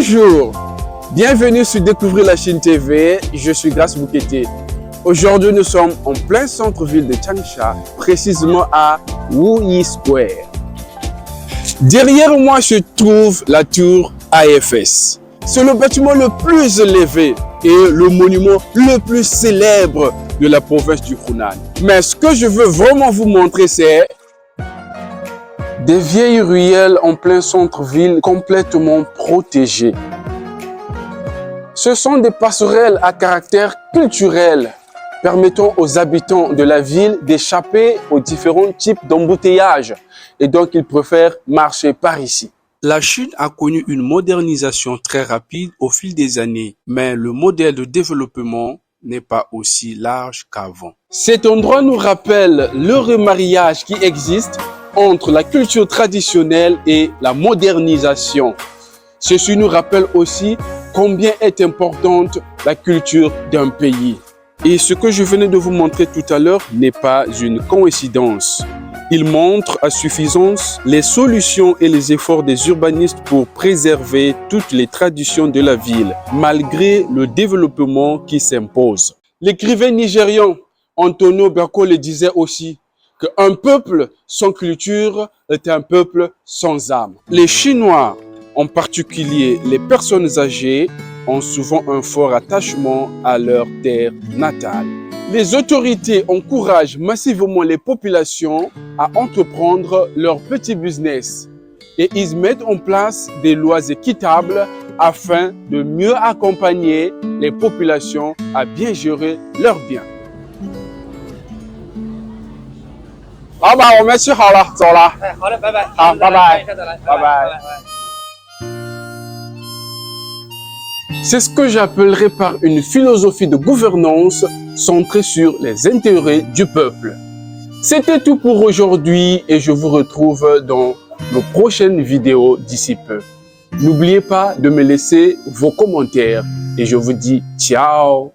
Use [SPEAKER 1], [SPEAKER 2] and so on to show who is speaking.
[SPEAKER 1] Bonjour, bienvenue sur Découvrir la Chine TV, je suis Grace Boukete. Aujourd'hui, nous sommes en plein centre-ville de Changsha, précisément à Wuyi Square. Derrière moi se trouve la tour AFS. C'est le bâtiment le plus élevé et le monument le plus célèbre de la province du Hunan. Mais ce que je veux vraiment vous montrer, c'est des vieilles ruelles en plein centre-ville complètement protégées. Ce sont des passerelles à caractère culturel permettant aux habitants de la ville d'échapper aux différents types d'embouteillages et donc ils préfèrent marcher par ici. La Chine a connu une modernisation très rapide au fil des années, mais le modèle de développement n'est pas aussi large qu'avant. Cet endroit nous rappelle le remariage qui existe entre la culture traditionnelle et la modernisation. Ceci nous rappelle aussi combien est importante la culture d'un pays. Et ce que je venais de vous montrer tout à l'heure n'est pas une coïncidence. Il montre à suffisance les solutions et les efforts des urbanistes pour préserver toutes les traditions de la ville, malgré le développement qui s'impose. L'écrivain nigérian Antonio Berko le disait aussi qu'un peuple sans culture est un peuple sans âme. Les Chinois, en particulier les personnes âgées, ont souvent un fort attachement à leur terre natale. Les autorités encouragent massivement les populations à entreprendre leur petit business et ils mettent en place des lois équitables afin de mieux accompagner les populations à bien gérer leurs biens. Ah bah, on met sur là,走了。好的，拜拜。好，拜拜。拜拜。C'est ce que j'appellerais par une philosophie de gouvernance centrée sur les intérêts du peuple. C'était tout pour aujourd'hui et je vous retrouve dans nos prochaines vidéos d'ici peu. N'oubliez pas de me laisser vos commentaires et je vous dis ciao!